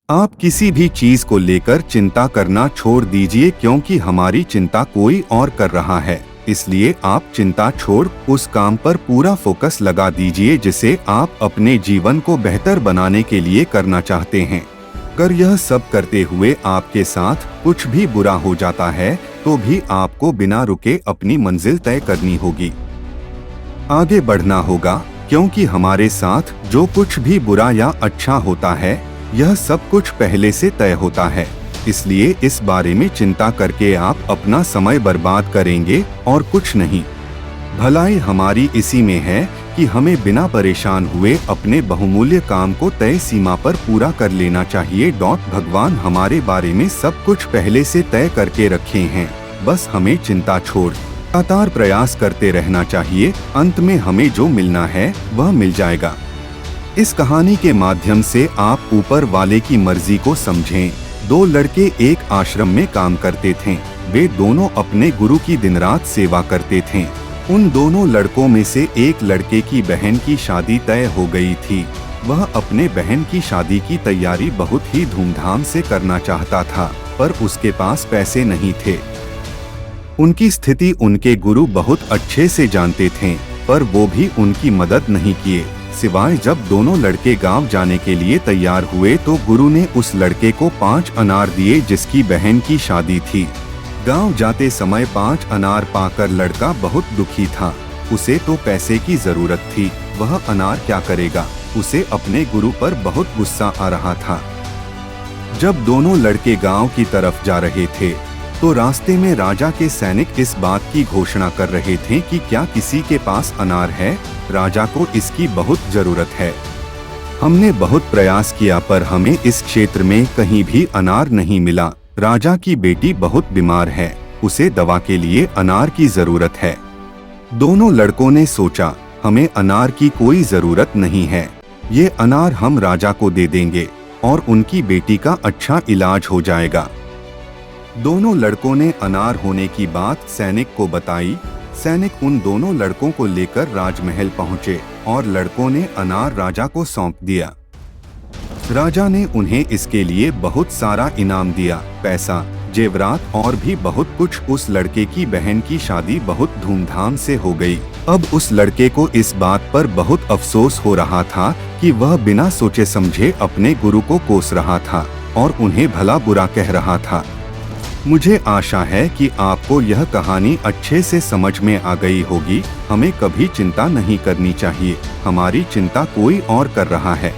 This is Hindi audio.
आप किसी भी चीज को लेकर चिंता करना छोड़ दीजिए, क्योंकि हमारी चिंता कोई और कर रहा है। इसलिए आप चिंता छोड़ उस काम पर पूरा फोकस लगा दीजिए जिसे आप अपने जीवन को बेहतर बनाने के लिए करना चाहते हैं। अगर यह सब करते हुए आपके साथ कुछ भी बुरा हो जाता है तो भी आपको बिना रुके अपनी मंजिल तय करनी होगी, आगे बढ़ना होगा, क्योंकि हमारे साथ जो कुछ भी बुरा या अच्छा होता है यह सब कुछ पहले से तय होता है। इसलिए इस बारे में चिंता करके आप अपना समय बर्बाद करेंगे और कुछ नहीं। भलाई हमारी इसी में है कि हमें बिना परेशान हुए अपने बहुमूल्य काम को तय सीमा पर पूरा कर लेना चाहिए। भगवान हमारे बारे में सब कुछ पहले से तय करके रखे हैं, बस हमें चिंता छोड़ लगातार प्रयास करते रहना चाहिए। अंत में हमें जो मिलना है वह मिल जाएगा। इस कहानी के माध्यम से आप ऊपर वाले की मर्जी को समझें। दो लड़के एक आश्रम में काम करते थे। वे दोनों अपने गुरु की दिन रात सेवा करते थे। उन दोनों लड़कों में से एक लड़के की बहन की शादी तय हो गई थी। वह अपने बहन की शादी की तैयारी बहुत ही धूमधाम से करना चाहता था, पर उसके पास पैसे नहीं थे। उनकी स्थिति उनके गुरु बहुत अच्छे से जानते थे, पर वो भी उनकी मदद नहीं किए। सिवाय जब दोनों लड़के गांव जाने के लिए तैयार हुए तो गुरु ने उस लड़के को 5 अनार दिए जिसकी बहन की शादी थी। गांव जाते समय 5 अनार पाकर लड़का बहुत दुखी था। उसे तो पैसे की जरूरत थी, वह अनार क्या करेगा। उसे अपने गुरु पर बहुत गुस्सा आ रहा था। जब दोनों लड़के गांव की तरफ जा रहे थे तो रास्ते में राजा के सैनिक इस बात की घोषणा कर रहे थे कि क्या किसी के पास अनार है, राजा को इसकी बहुत जरूरत है। हमने बहुत प्रयास किया पर हमें इस क्षेत्र में कहीं भी अनार नहीं मिला। राजा की बेटी बहुत बीमार है, उसे दवा के लिए अनार की जरूरत है। दोनों लड़कों ने सोचा, हमें अनार की कोई जरूरत नहीं है, ये अनार हम राजा को दे देंगे और उनकी बेटी का अच्छा इलाज हो जाएगा। दोनों लड़कों ने अनार होने की बात सैनिक को बताई। सैनिक उन दोनों लड़कों को लेकर राजमहल पहुंचे और लड़कों ने अनार राजा को सौंप दिया। राजा ने उन्हें इसके लिए बहुत सारा इनाम दिया, पैसा, जेवरात और भी बहुत कुछ। उस लड़के की बहन की शादी बहुत धूमधाम से हो गई। अब उस लड़के को इस बात पर बहुत अफसोस हो रहा था कि वह बिना सोचे समझे अपने गुरु को कोस रहा था और उन्हें भला बुरा कह रहा था। मुझे आशा है कि आपको यह कहानी अच्छे से समझ में आ गई होगी। हमें कभी चिंता नहीं करनी चाहिए, हमारी चिंता कोई और कर रहा है।